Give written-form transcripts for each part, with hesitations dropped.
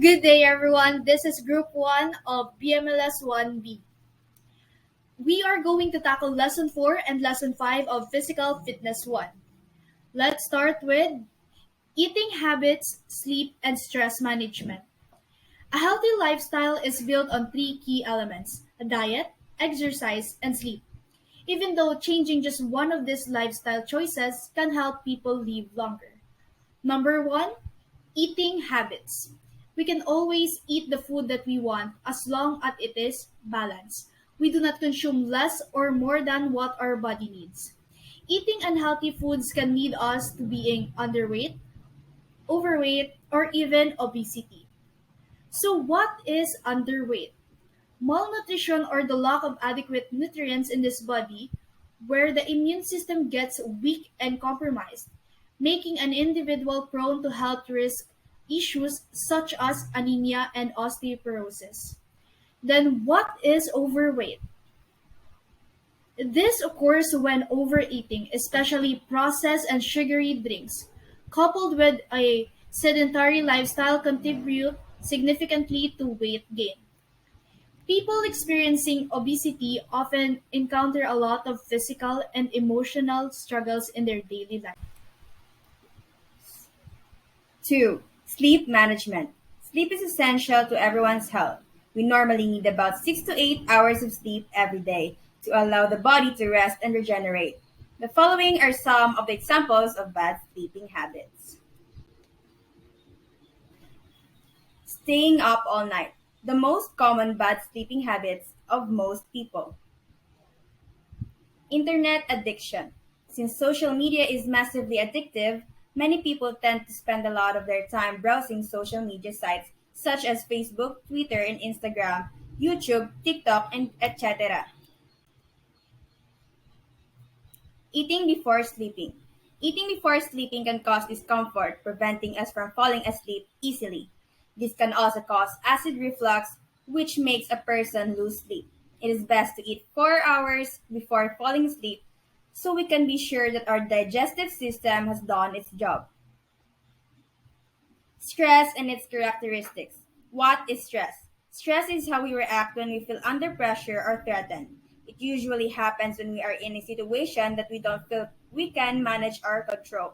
Good day, everyone. This is Group 1 of BMLS-1B. We are going to tackle Lesson 4 and Lesson 5 of Physical Fitness 1. Let's start with eating habits, sleep, and stress management. A healthy lifestyle is built on three key elements: a diet, exercise, and sleep. Even though changing just one of these lifestyle choices can help people live longer. Number one, eating habits. We can always eat the food that we want as long as it is balanced. We do not consume less or more than what our body needs. Eating unhealthy foods can lead us to being underweight, overweight, or even obesity. So, what is underweight? Malnutrition or the lack of adequate nutrients in this body, where the immune system gets weak and compromised, making an individual prone to health risk issues such as anemia and osteoporosis. Then, what is overweight? This occurs when overeating, especially processed and sugary drinks, coupled with a sedentary lifestyle, contribute significantly to weight gain. People experiencing obesity often encounter a lot of physical and emotional struggles in their daily life. 2. Sleep management. Sleep is essential to everyone's health. We normally need about 6 to 8 hours of sleep every day to allow the body to rest and regenerate. The following are some of the examples of bad sleeping habits. Staying up all night. The most common bad sleeping habits of most people. Internet addiction. Since social media is massively addictive, many people tend to spend a lot of their time browsing social media sites such as Facebook, Twitter, and Instagram, YouTube, TikTok, and etc. Eating before sleeping. Eating before sleeping can cause discomfort, preventing us from falling asleep easily. This can also cause acid reflux, which makes a person lose sleep. It is best to eat 4 hours before falling asleep so we can be sure that our digestive system has done its job. Stress and its characteristics. What is stress? Stress is how we react when we feel under pressure or threatened. It usually happens when we are in a situation that we don't feel we can manage or control.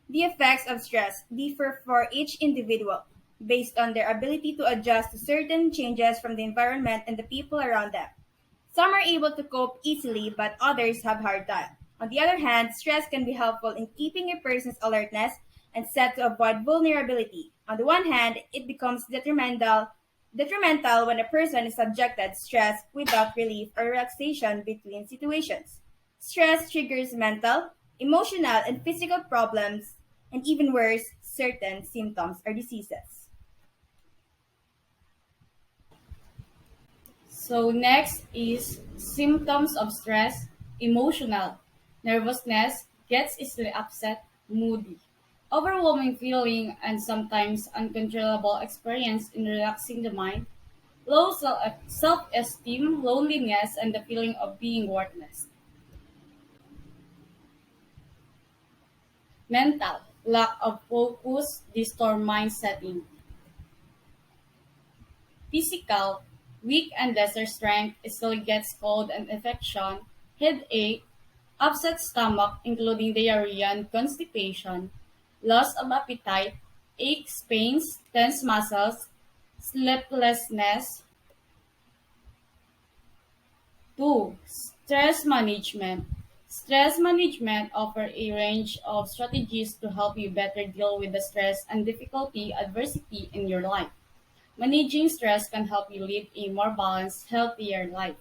The effects of stress differ for each individual based on their ability to adjust to certain changes from the environment and the people around them. Some are able to cope easily, but others have hard time. On the other hand, stress can be helpful in keeping a person's alertness and set to avoid vulnerability. On the one hand, it becomes detrimental when a person is subjected to stress without relief or relaxation between situations. Stress triggers mental, emotional, and physical problems, and even worse, certain symptoms or diseases. So next is symptoms of stress, emotional, nervousness, gets easily upset, moody, overwhelming feeling and sometimes uncontrollable experience in relaxing the mind, low self-esteem, loneliness, and the feeling of being worthless. Mental, lack of focus, distorted mind setting. Physical, weak and lesser strength, easily gets cold and infection, headache, upset stomach including diarrhea and constipation, loss of appetite, aches, pains, tense muscles, sleeplessness. 2. Stress management. Stress management offers a range of strategies to help you better deal with the stress and difficulty adversity in your life. Managing stress can help you lead a more balanced, healthier life.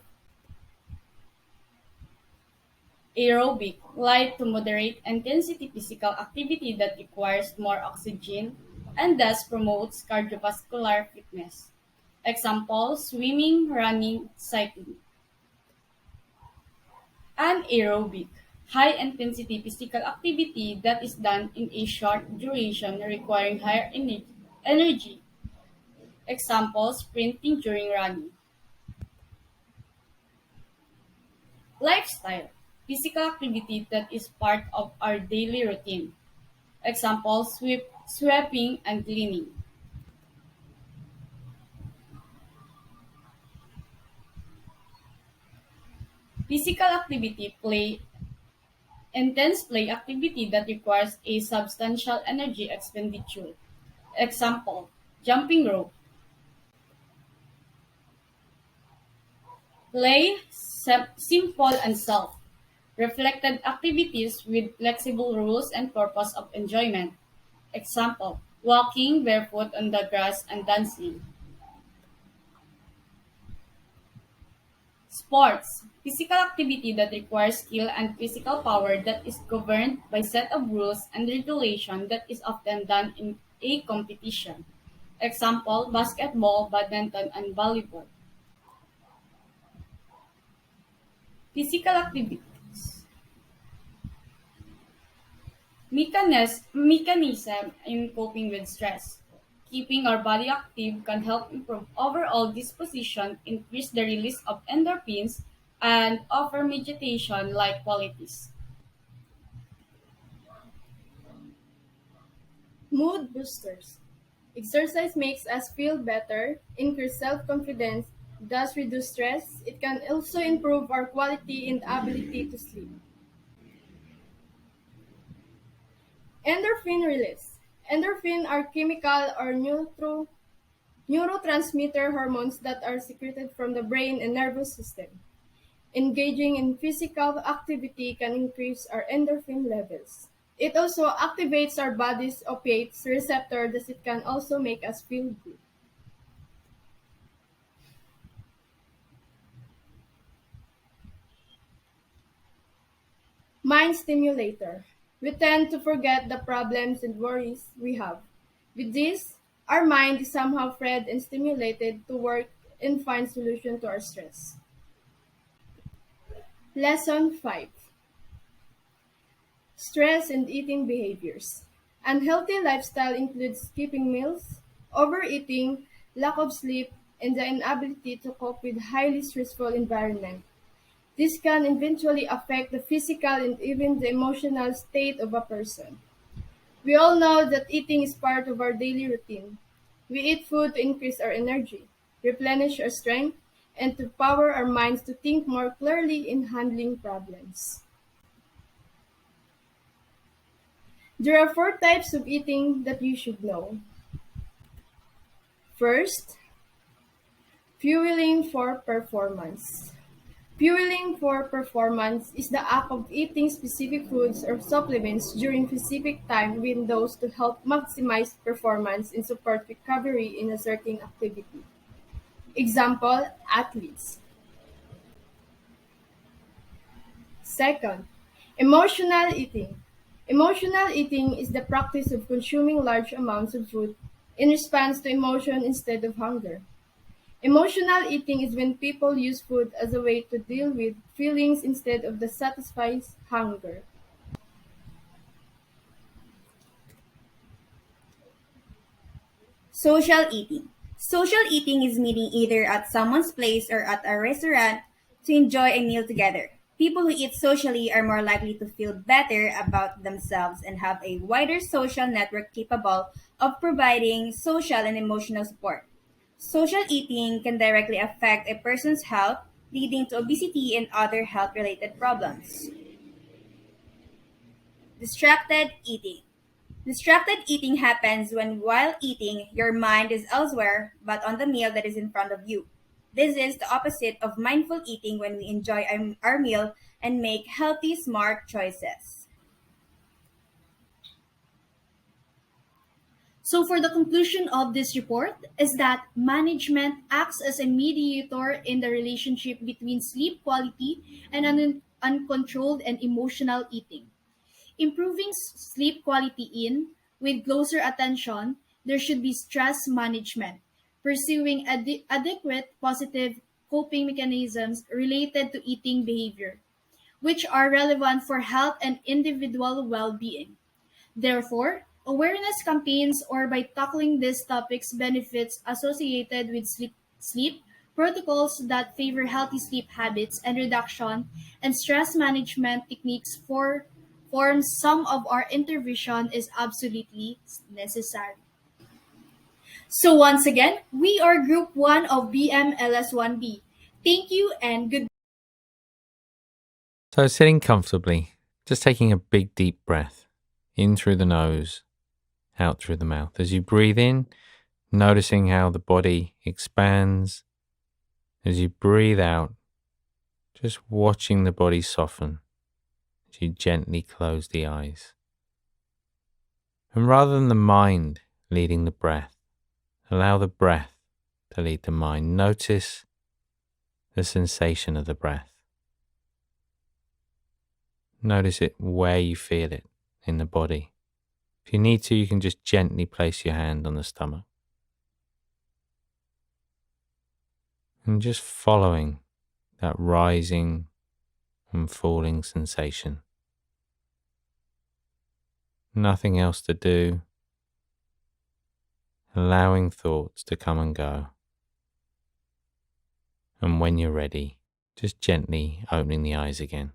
Aerobic, light to moderate intensity physical activity that requires more oxygen and thus promotes cardiovascular fitness. Example, swimming, running, cycling. Anaerobic, high intensity physical activity that is done in a short duration requiring higher energy. Example, sprinting during running. Lifestyle, physical activity that is part of our daily routine. Example, sweeping and cleaning. Physical activity play intense play activity that requires a substantial energy expenditure. Example, jumping rope. Play simple and self. Reflected activities with flexible rules and purpose of enjoyment. Example, walking barefoot on the grass and dancing. Sports, physical activity that requires skill and physical power that is governed by set of rules and regulation that is often done in a competition. Example, basketball, badminton, and volleyball. Physical activities. Mechanism in coping with stress. Keeping our body active can help improve overall disposition, increase the release of endorphins, and offer meditation-like qualities. Mood boosters. Exercise makes us feel better, increase self-confidence, thus reduce stress. It can also improve our quality and ability to sleep. Endorphin release. Endorphin are chemical or neurotransmitter hormones that are secreted from the brain and nervous system. Engaging in physical activity can increase our endorphin levels. It also activates our body's opiates receptor, thus it can also make us feel good. Mind stimulator. We tend to forget the problems and worries we have. With this, our mind is somehow fed and stimulated to work and find solution to our stress. Lesson 5. Stress and eating behaviors. Unhealthy lifestyle includes skipping meals, overeating, lack of sleep, and the inability to cope with highly stressful environment. This can eventually affect the physical and even the emotional state of a person. We all know that eating is part of our daily routine. We eat food to increase our energy, replenish our strength, and to power our minds to think more clearly in handling problems. There are four types of eating that you should know. First, fueling for performance. Fueling for performance is the act of eating specific foods or supplements during specific time windows to help maximize performance and support recovery in a certain activity. Example, athletes. Second, emotional eating. Emotional eating is the practice of consuming large amounts of food in response to emotion instead of hunger. Emotional eating is when people use food as a way to deal with feelings instead of the satisfies hunger. Social eating. Social eating is meeting either at someone's place or at a restaurant to enjoy a meal together. People who eat socially are more likely to feel better about themselves and have a wider social network capable of providing social and emotional support. Social eating can directly affect a person's health, leading to obesity and other health related problems. Distracted eating. Distracted eating happens when, while eating, your mind is elsewhere but on the meal that is in front of you. This is the opposite of mindful eating when we enjoy our meal and make healthy, smart choices. So for the conclusion of this report is that management acts as a mediator in the relationship between sleep quality and uncontrolled and emotional eating. Improving sleep quality in, with closer attention, there should be stress management, pursuing adequate positive coping mechanisms related to eating behavior, which are relevant for health and individual well-being. Therefore, awareness campaigns or by tackling these topics benefits associated with sleep protocols that favor healthy sleep habits and reduction and stress management techniques for form some of our intervention is absolutely necessary. So once again, we are group 1 of BMLS-1B. Thank you and good So sitting comfortably, just taking a big deep breath in through the nose, out through the mouth. As you breathe in, noticing how the body expands. As you breathe out, just watching the body soften as you gently close the eyes. And rather than the mind leading the breath, allow the breath to lead the mind. Notice the sensation of the breath. Notice it where you feel it in the body. If you need to, you can just gently place your hand on the stomach. And just following that rising and falling sensation. Nothing else to do. Allowing thoughts to come and go. And when you're ready, just gently opening the eyes again.